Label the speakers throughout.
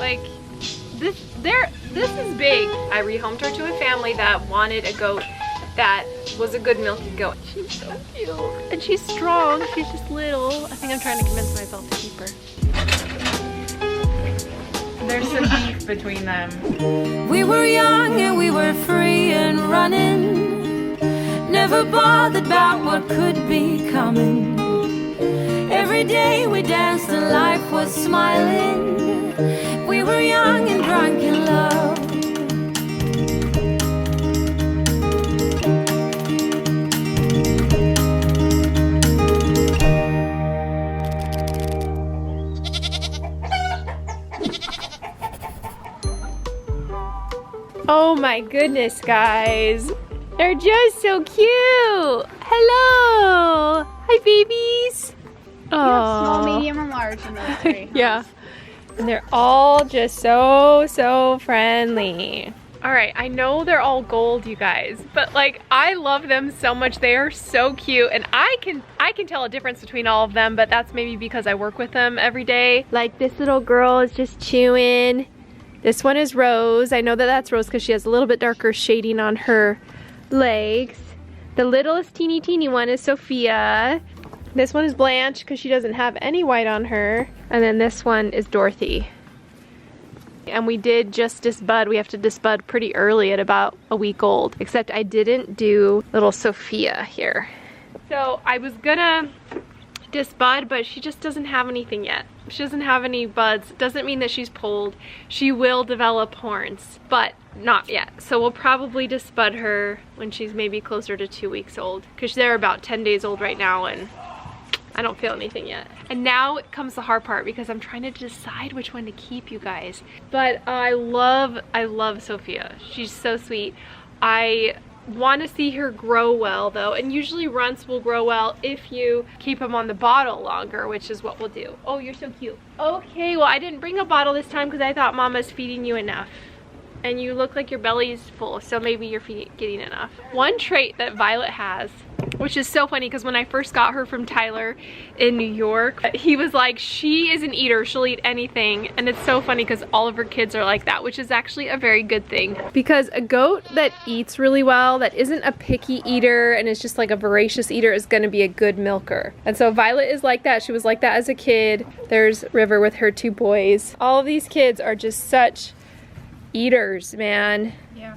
Speaker 1: Like, this is big. I rehomed her to a family that wanted a goat that was a good milking goat. She's so cute. And she's strong. She's just little. I think I'm trying to convince myself to keep her. There's some beef between them.
Speaker 2: We were young and we were free and running, never bothered about what could be coming. Every day we danced and life was smiling. We were young and drunk in love.
Speaker 1: Oh my goodness, guys. They're just so cute. Hello. Hi, babies.
Speaker 3: Small, medium, or large in those three.
Speaker 1: Yeah. And they're all just so friendly. All right, I know they're all gold, you guys, but like I love them so much. They are so cute, and I can tell a difference between all of them, but that's maybe because I work with them every day. Like this little girl is just chewing. This one is Rose. I know that that's Rose because she has a little bit darker shading on her legs. The littlest teeny one is Sophia. This one is Blanche because she doesn't have any white on her. And then this one is Dorothy. And we did just disbud. We have to disbud pretty early at about a week old. Except I didn't do little Sophia here. So I was gonna disbud, but she just doesn't have anything yet. She doesn't have any buds. Doesn't mean that she's pulled. She will develop horns, but not yet. So we'll probably disbud her when she's maybe closer to 2 weeks old, because they're about 10 days old right now and I don't feel anything yet. And now comes the hard part because I'm trying to decide which one to keep, you guys. But I love Sophia. She's so sweet. I want to see her grow well though, and usually runts will grow well if you keep them on the bottle longer, which is what we'll do. Oh, you're so cute. Okay, well I didn't bring a bottle this time because I thought Mama's feeding you enough. And you look like your belly's full, so maybe you're getting enough. One trait that Violet has, which is so funny because when I first got her from Tyler in New York, he was like, she is an eater, she'll eat anything. And it's so funny because all of her kids are like that, which is actually a very good thing. Because a goat that eats really well, that isn't a picky eater and is just like a voracious eater, is gonna be a good milker. And so Violet is like that. She was like that as a kid. There's River with her 2 boys. All of these kids are just such eaters, man.
Speaker 3: Yeah.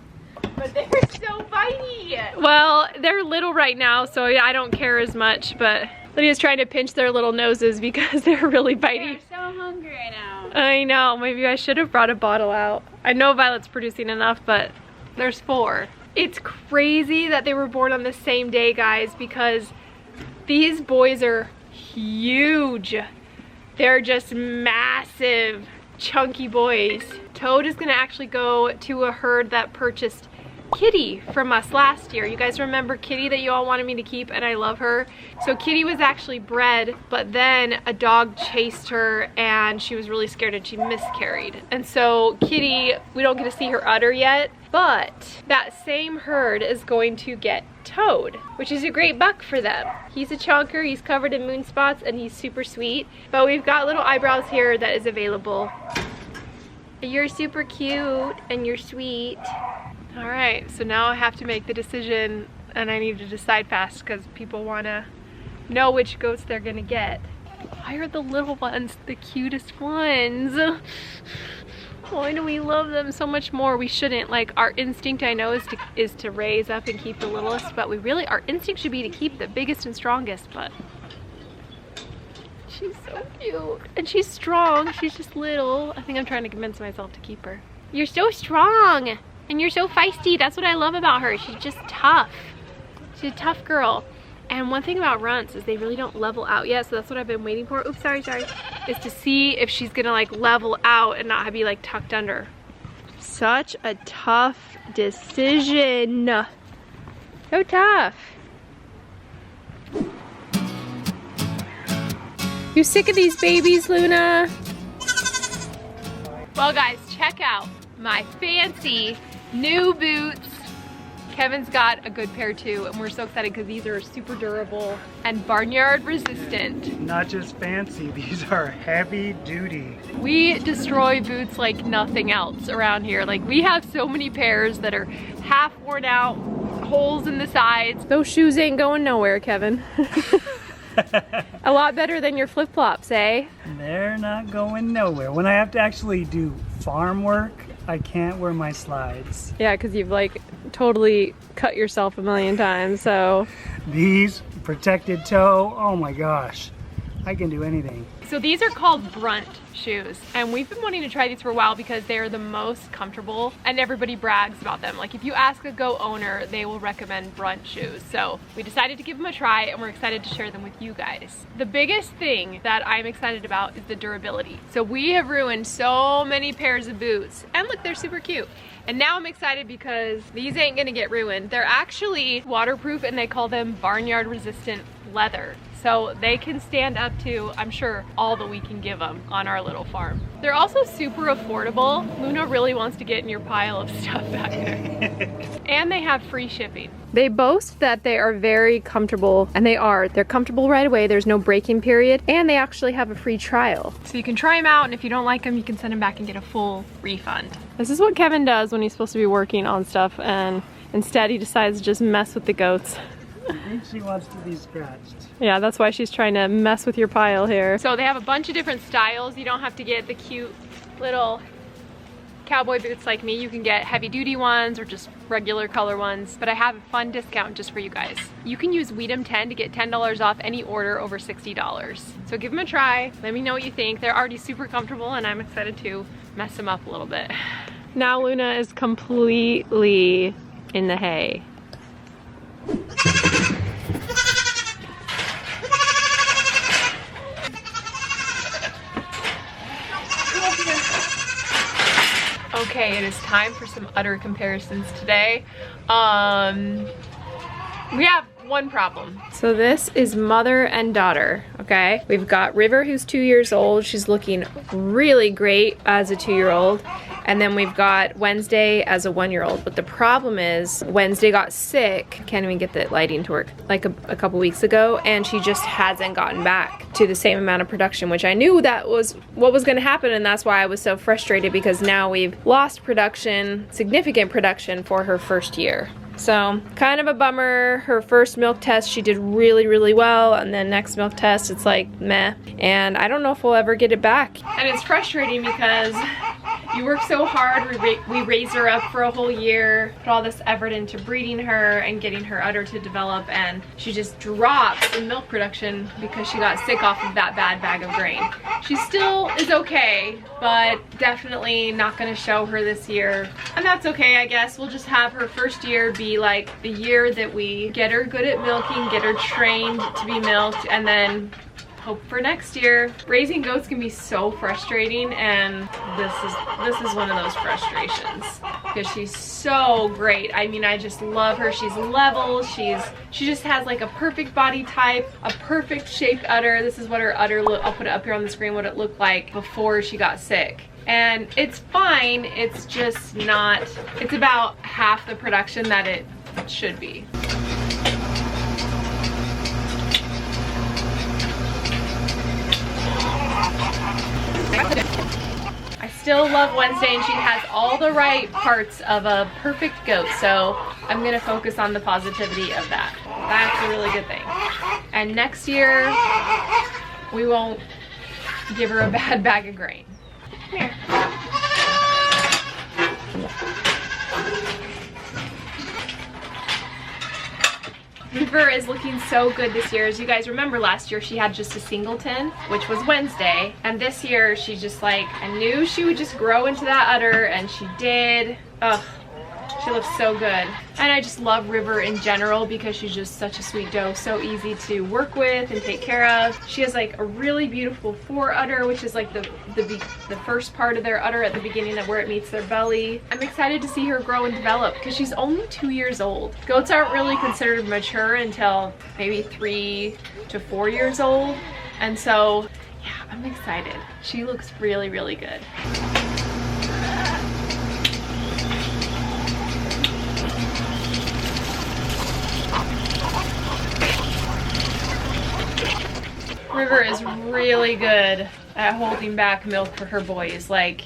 Speaker 1: But they're so bitey. Well, they're little right now, so I don't care as much, but Lydia's trying to pinch their little noses because they're really bitey.
Speaker 3: They're so hungry right now.
Speaker 1: I know, maybe I should have brought a bottle out. I know Violet's producing enough, but there's 4. It's crazy that they were born on the same day, guys, because these boys are huge. They're just massive, chunky boys. Toad is gonna actually go to a herd that purchased Kitty from us last year. You guys remember Kitty that you all wanted me to keep, and I love her. So Kitty was actually bred, but then a dog chased her and she was really scared and she miscarried. And so Kitty, we don't get to see her udder yet, but that same herd is going to get Toad, which is a great buck for them. He's a chonker, he's covered in moon spots, and he's super sweet. But we've got little eyebrows here that is available. You're super cute and you're sweet. All right, so now I have to make the decision, and I need to decide fast because people want to know which goats they're gonna get. Why are the little ones the cutest ones? Why do we love them so much more? We shouldn't. Like, our instinct, I know, is to raise up and keep the littlest, but our instinct should be to keep the biggest and strongest. But she's so cute and she's strong. She's just little. I think I'm trying to convince myself to keep her. You're so strong and you're so feisty. That's what I love about her. She's just tough. She's a tough girl. And one thing about runts is they really don't level out yet, so that's what I've been waiting for. Oops, sorry. Is to see if she's gonna like level out and not be like tucked under. Such a tough decision. So tough. You sick of these babies, Luna? Well guys, check out my fancy new boots. Kevin's got a good pair too, and we're so excited because these are super durable and barnyard resistant.
Speaker 4: Not just fancy, these are heavy duty.
Speaker 1: We destroy boots like nothing else around here. Like, we have so many pairs that are half worn out, holes in the sides. Those shoes ain't going nowhere, Kevin. A lot better than your flip-flops, eh?
Speaker 4: They're not going nowhere. When I have to actually do farm work, I can't wear my slides.
Speaker 1: Yeah, because you've like totally cut yourself a million times, so.
Speaker 4: These, protected toe, oh my gosh. I can do anything.
Speaker 1: So these are called Brunt shoes, and we've been wanting to try these for a while because they are the most comfortable and everybody brags about them. Like, if you ask a goat owner, they will recommend Brunt shoes. So we decided to give them a try, and we're excited to share them with you guys. The biggest thing that I'm excited about is the durability. So we have ruined so many pairs of boots, and look, they're super cute. And now I'm excited because these ain't gonna get ruined. They're actually waterproof, and they call them barnyard resistant leather. So they can stand up to, I'm sure, all that we can give them on our little farm. They're also super affordable. Luna really wants to get in your pile of stuff back there. And they have free shipping. They boast that they are very comfortable, and they are. They're comfortable right away. There's no break-in period, and they actually have a free trial. So you can try them out, and if you don't like them, you can send them back and get a full refund. This is what Kevin does when he's supposed to be working on stuff, and instead he decides to just mess with the goats.
Speaker 4: I think she wants to be scratched.
Speaker 1: Yeah, that's why she's trying to mess with your pile here. So they have a bunch of different styles. You don't have to get the cute little cowboy boots like me. You can get heavy duty ones or just regular color ones. But I have a fun discount just for you guys. You can use Weedem10 to get $10 off any order over $60. So give them a try. Let me know what you think. They're already super comfortable, and I'm excited to mess them up a little bit. Now Luna is completely in the hay. Okay, it is time for some udder comparisons today. We have one problem. So this is mother and daughter, okay? We've got River, who's 2 years old. She's looking really great as a 2-year-old. And then we've got Wednesday as a 1-year-old. But the problem is Wednesday got sick. Can't even get the lighting to work, like a couple weeks ago. And she just hasn't gotten back to the same amount of production, which I knew that was what was gonna happen. And that's why I was so frustrated, because now we've lost production, significant production for her first year. So kind of a bummer. Her first milk test, she did really, really well. And then next milk test, it's like meh. And I don't know if we'll ever get it back. And it's frustrating because you work so hard. We raised her up for a whole year, put all this effort into breeding her and getting her udder to develop, and she just drops in milk production because she got sick off of that bad bag of grain. She still is okay, but definitely not gonna show her this year. And that's okay, I guess. We'll just have her first year be like the year that we get her good at milking, get her trained to be milked, and then hope for next year. Raising goats can be so frustrating, and this is one of those frustrations because she's so great. I mean, I just love her. She's level. She just has like a perfect body type, a perfect shaped udder. This is what her udder look. I'll put it up here on the screen what it looked like before she got sick. And it's fine. It's just not. It's about half the production that it should be. I still love Wednesday, and she has all the right parts of a perfect goat, so I'm gonna focus on the positivity of that. That's a really good thing. And next year, we won't give her a bad bag of grain. Here. River is looking so good this year. As you guys remember, last year she had just a singleton, which was Wednesday. And this year she's just like, I knew she would just grow into that udder, and she did. Ugh, she looks so good. And I just love River in general because she's just such a sweet doe, so easy to work with and take care of. She has like a really beautiful fore udder, which is like the first part of their udder at the beginning of where it meets their belly. I'm excited to see her grow and develop because she's only 2 years old. Goats aren't really considered mature until maybe 3 to 4 years old. And so, yeah, I'm excited. She looks really, really good. River is really good at holding back milk for her boys. Like,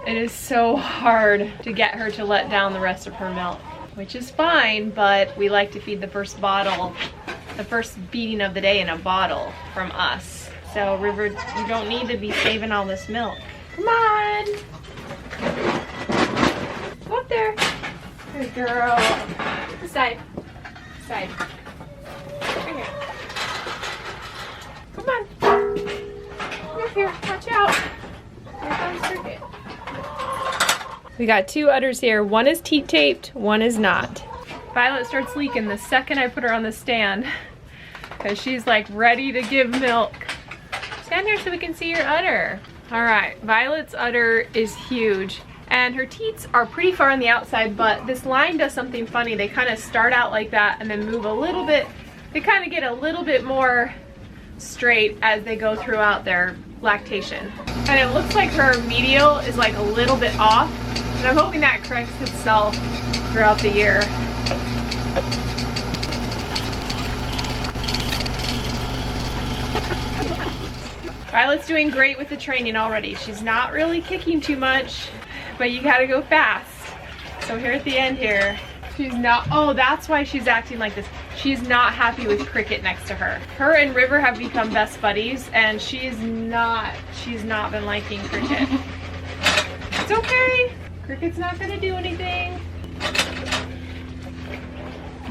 Speaker 1: it is so hard to get her to let down the rest of her milk, which is fine, but we like to feed the first bottle, the first beating of the day in a bottle from us. So River, you don't need to be saving all this milk. Come on. Go up there. Good girl. This side. This side. Right here. Come on. Come up here. Watch out. Here comes Cricket. We got two udders here. One is teat taped, one is not. Violet starts leaking the second I put her on the stand because she's like ready to give milk. Stand here so we can see your udder. All right, Violet's udder is huge and her teats are pretty far on the outside, but this line does something funny. They kind of start out like that and then move a little bit. They kind of get a little bit more straight as they go throughout their lactation. And it looks like her medial is like a little bit off. And I'm hoping that corrects itself throughout the year. Violet's doing great with the training already. She's not really kicking too much, but you gotta go fast. So here at the end here, she's not, oh, that's why she's acting like this. She's not happy with Cricket next to her. Her and River have become best buddies and she's not been liking Cricket. It's okay. Cricket's not gonna do anything.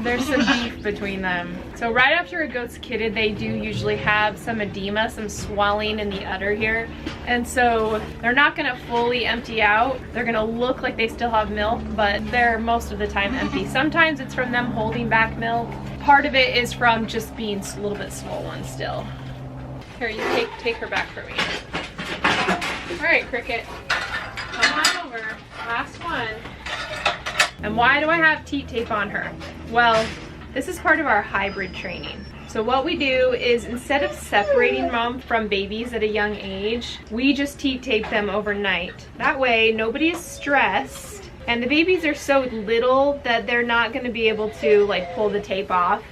Speaker 1: There's some beef between them. So right after a goat's kidded, they do usually have some edema, some swelling in the udder here. And so they're not gonna fully empty out. They're gonna look like they still have milk, but they're most of the time empty. Sometimes it's from them holding back milk. Part of it is from just being a little bit swollen still. Here, you take her back for me. All right, Cricket, come on over. Last one. And why do I have teat tape on her? Well, this is part of our hybrid training. So what we do is instead of separating mom from babies at a young age, we just teat tape them overnight. That way nobody is stressed and the babies are so little that they're not gonna be able to like pull the tape off.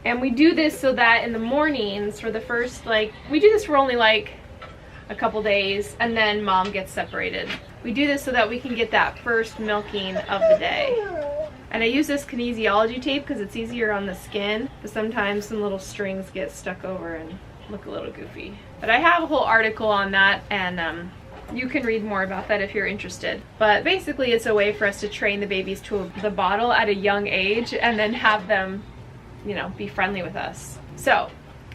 Speaker 1: And we do this so that in the mornings for the first we do this for only like a couple days and then mom gets separated. We do this so that we can get that first milking of the day. And I use this kinesiology tape because it's easier on the skin, but sometimes some little strings get stuck over and look a little goofy. But I have a whole article on that and you can read more about that if you're interested. But basically it's a way for us to train the babies to the bottle at a young age and then have them, you know, be friendly with us. So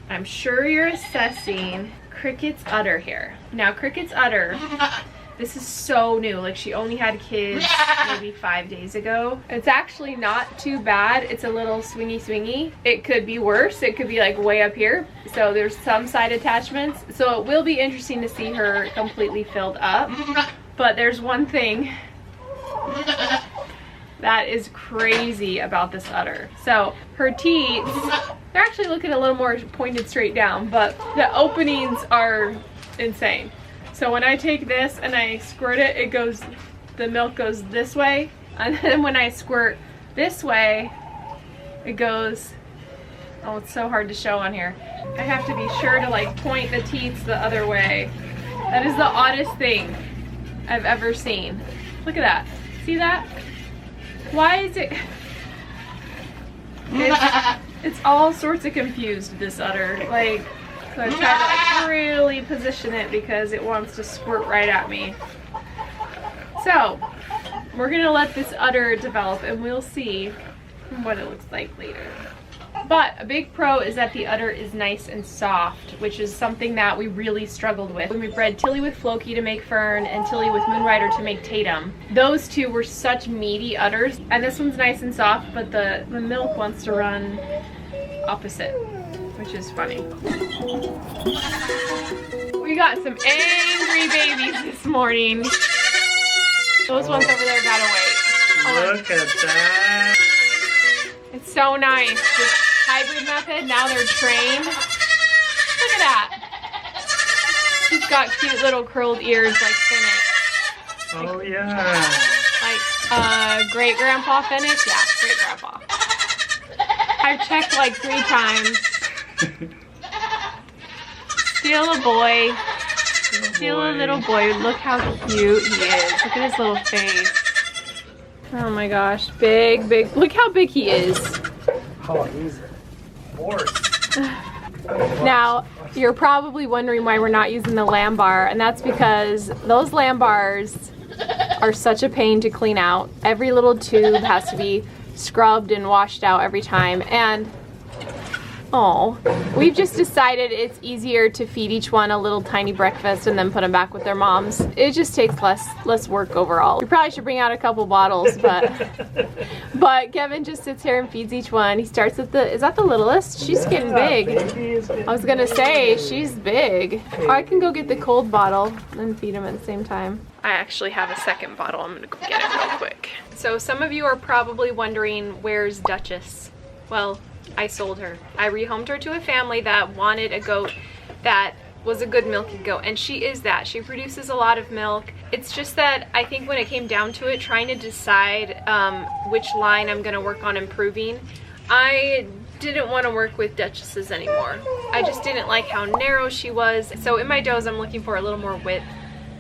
Speaker 1: I'm sure you're assessing Cricket's udder here. Now Cricket's udder, this is so new. Like she only had kids maybe 5 days ago. It's actually not too bad. It's a little swingy. It could be worse. It could be like way up here. So there's some side attachments. So it will be interesting to see her completely filled up. But there's one thing that is crazy about this udder. So her teats, they're actually looking a little more pointed straight down, but the openings are insane. So when I take this and I squirt it, it goes, the milk goes this way. And then when I squirt this way, it goes, oh, it's so hard to show on here. I have to be sure to like point the teats the other way. That is the oddest thing I've ever seen. Look at that. See that? Why is it? It's all sorts of confused, this udder. Like, so I try to like really position it because it wants to squirt right at me. So we're gonna let this udder develop and we'll see what it looks like later. But a big pro is that the udder is nice and soft, which is something that we really struggled with when we bred Tilly with Floki to make Fern and Tilly with Moonrider to make Tatum. Those two were such meaty udders, and this one's nice and soft, but the milk wants to run opposite, which is funny. We got some angry babies this morning. Those ones over there gotta wait.
Speaker 4: Look at that.
Speaker 1: It's so nice. This hybrid method, now they're trained. Look at that. She's got cute little curled ears like Finnick.
Speaker 4: Oh yeah.
Speaker 1: Like great grandpa Finnick? Yeah, great grandpa. I've checked like 3 times. Still a boy. Still a little boy. Look how cute he is. Look at his little face. Oh my gosh. Big, big. Look how big he is.
Speaker 4: Oh, he's a horse.
Speaker 1: Now, you're probably wondering why we're not using the lamb bar, and that's because those lamb bars are such a pain to clean out. Every little tube has to be scrubbed and washed out every time, and we've just decided it's easier to feed each one a little tiny breakfast and then put them back with their moms. It just takes less work overall. We probably should bring out a couple bottles, but Kevin just sits here and feeds each one. He starts with is that the littlest? She's getting big. I was gonna say, she's big. Or I can go get the cold bottle and feed them at the same time. I actually have a second bottle. I'm gonna go get it real quick. So some of you are probably wondering, where's Duchess? Well, I sold her. I rehomed her to a family that wanted a goat that was a good milking goat, and she is that. She produces a lot of milk. It's just that I think when it came down to it, trying to decide which line I'm gonna work on improving, I didn't want to work with Duchesses anymore. I just didn't like how narrow she was. So in my does, I'm looking for a little more width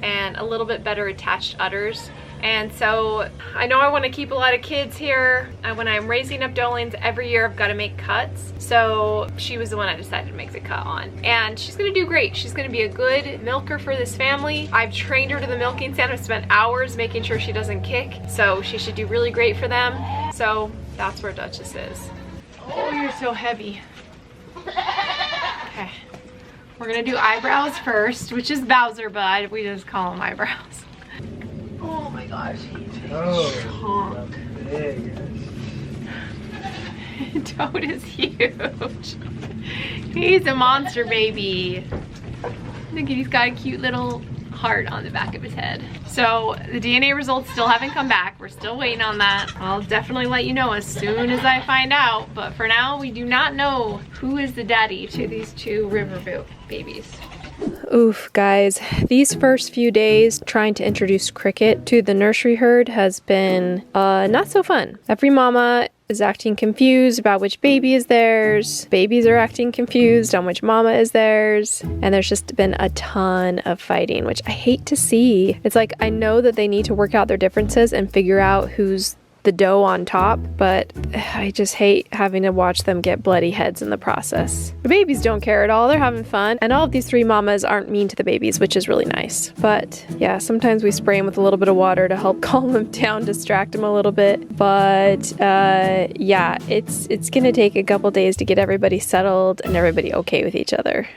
Speaker 1: and a little bit better attached udders. And so I know I want to keep a lot of kids here, and when I'm raising up Dolans every year I've got to make cuts. So she was the one I decided to make the cut on, and she's gonna do great. She's gonna be a good milker for this family. I've trained her to the milking stand. I've spent hours making sure she doesn't kick, so she should do really great for them. So that's where Duchess is. Oh, you're so heavy. Okay, we're gonna do eyebrows first, which is Bowser, but we just call them eyebrows. Oh my gosh, he's a
Speaker 4: big.
Speaker 1: Toad is huge. He's a monster baby. Look, he's got a cute little heart on the back of his head. So the DNA results still haven't come back. We're still waiting on that. I'll definitely let you know as soon as I find out. But for now, we do not know who is the daddy to these two river babies. Oof, guys, these first few days trying to introduce Cricket to the nursery herd has been not so fun. Every mama is acting confused about which baby is theirs. Babies are acting confused on which mama is theirs. And there's just been a ton of fighting, which I hate to see. It's like, I know that they need to work out their differences and figure out who's the dough on top, but I just hate having to watch them get bloody heads in the process. The babies don't care at all. They're having fun, and all of these three mamas aren't mean to the babies, which is really nice. But yeah, sometimes we spray them with a little bit of water to help calm them down, distract them a little bit. But yeah, it's gonna take a couple days to get everybody settled and everybody okay with each other.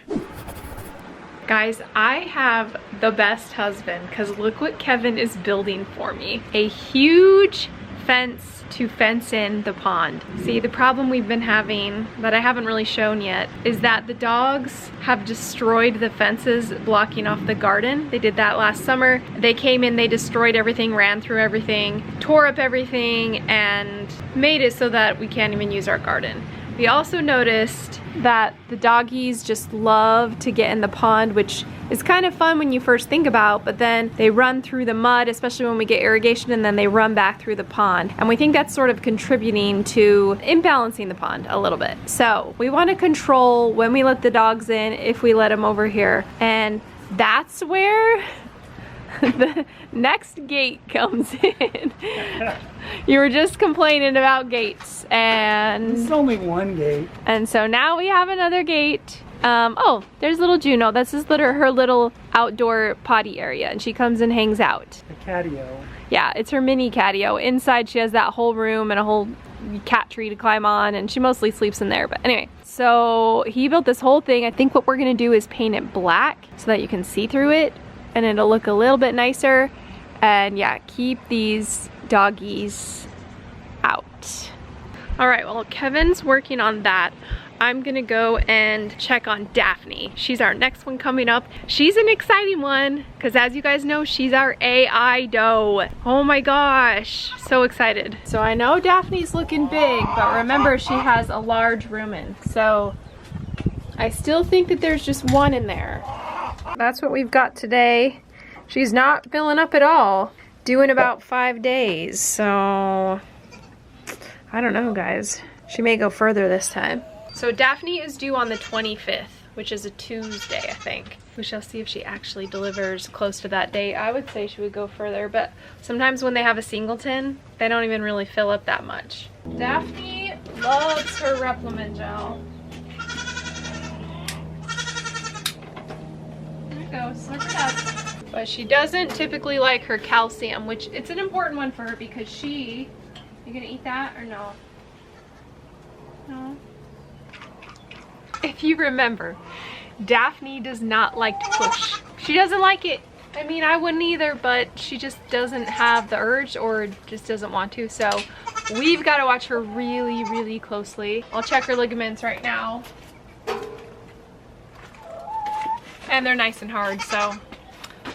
Speaker 1: Guys, I have the best husband, because look what Kevin is building for me. A huge fence to fence in the pond. See, the problem we've been having that I haven't really shown yet is that the dogs have destroyed the fences blocking off the garden. They did that last summer. They came in, they destroyed everything, ran through everything, tore up everything, and made it so that we can't even use our garden. We also noticed that the doggies just love to get in the pond, which is kind of fun when you first think about, but then they run through the mud, especially when we get irrigation, and then they run back through the pond. And we think that's sort of contributing to imbalancing the pond a little bit. So we want to control when we let the dogs in, if we let them over here. And that's where the next gate comes in. You were just complaining about gates, and
Speaker 4: There's only one gate.
Speaker 1: And so now we have another gate. Oh, there's little Juno. This is her little outdoor potty area, and she comes and hangs out.
Speaker 4: The catio.
Speaker 1: Yeah, it's her mini catio. Inside she has that whole room and a whole cat tree to climb on, and she mostly sleeps in there. But anyway, so he built this whole thing. I think what we're gonna do is paint it black so that you can see through it, and it'll look a little bit nicer. And yeah, keep these doggies out. All right, well, Kevin's working on that. I'm gonna go and check on Daphne. She's our next one coming up. She's an exciting one, because as you guys know, she's our AI doe. Oh my gosh, so excited. So I know Daphne's looking big, but remember she has a large rumen. So I still think that there's just one in there. That's what we've got today. She's not filling up at all. Due in about 5 days, so I don't know, guys. She may go further this time. So Daphne is due on the 25th. which is a Tuesday, I think. We shall see if she actually delivers close to that date. I would say she would go further, but sometimes when they have a singleton, they don't even really fill up that much. Daphne loves her Repliment gel. There you go, slurp it up. But she doesn't typically like her calcium, which it's an important one for her because she... You gonna eat that or no? No? If you remember, Daphne does not like to push. She doesn't like it. I mean, I wouldn't either, but she just doesn't have the urge or just doesn't want to. So we've got to watch her really, really closely. I'll check her ligaments right now. And they're nice and hard, so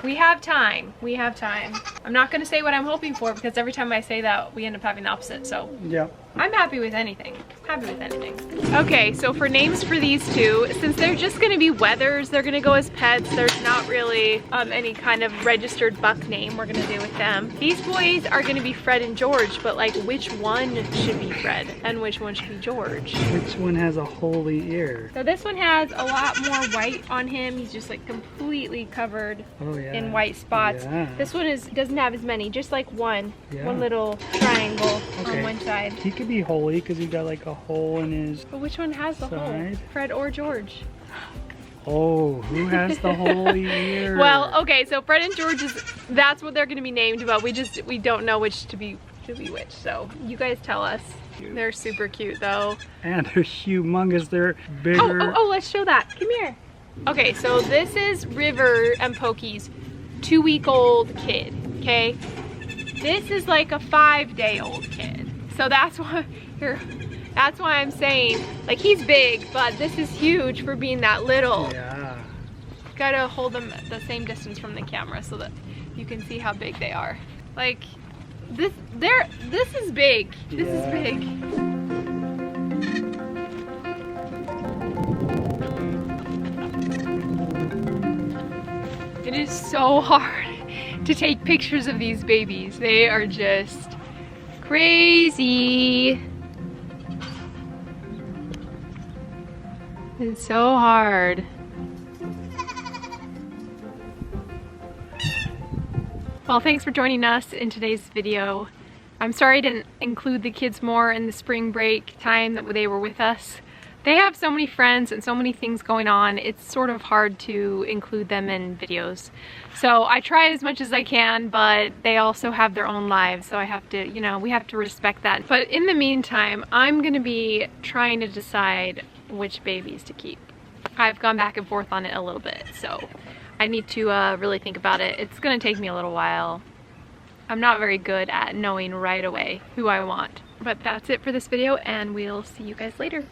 Speaker 1: we have time. We have time. I'm not going to say what I'm hoping for because every time I say that, we end up having the opposite. So
Speaker 4: yeah.
Speaker 1: I'm happy with anything. Happy with anything. Okay, so for names for these two, since they're just gonna be wethers, they're gonna go as pets. There's not really any kind of registered buck name we're gonna do with them. These boys are gonna be Fred and George, but like which one should be Fred and which one should be George?
Speaker 4: Which one has a holy ear?
Speaker 1: So this one has a lot more white on him. He's just like completely covered in white spots.
Speaker 4: Yeah.
Speaker 1: This one doesn't have as many, just like one little triangle on one side.
Speaker 4: He could be holy because he got like a hole in his
Speaker 1: But which one has the hole? Fred or George?
Speaker 4: Oh, who has the holy ear?
Speaker 1: Well, okay, so Fred and George that's what they're gonna be named, but we don't know which to be which. So you guys tell us. They're super cute though.
Speaker 4: And they're humongous. They're bigger.
Speaker 1: Oh, let's show that. Come here. Okay, so this is River and Pokey's 2-week-old kid, okay? This is like a 5-day-old kid. So that's why I'm saying, like, he's big, but this is huge for being that little.
Speaker 4: Yeah.
Speaker 1: Gotta hold them at the same distance from the camera so that you can see how big they are. Like, this is big. This is big. It is so hard to take pictures of these babies. They are just crazy. It's so hard. Well, thanks for joining us in today's video. I'm sorry I didn't include the kids more in the spring break time that they were with us. They have so many friends and so many things going on, it's sort of hard to include them in videos. So I try as much as I can, but they also have their own lives, so I have to, you know, we have to respect that. But in the meantime, I'm gonna be trying to decide which babies to keep. I've gone back and forth on it a little bit, so I need to really think about it. It's gonna take me a little while. I'm not very good at knowing right away who I want. But that's it for this video, and we'll see you guys later.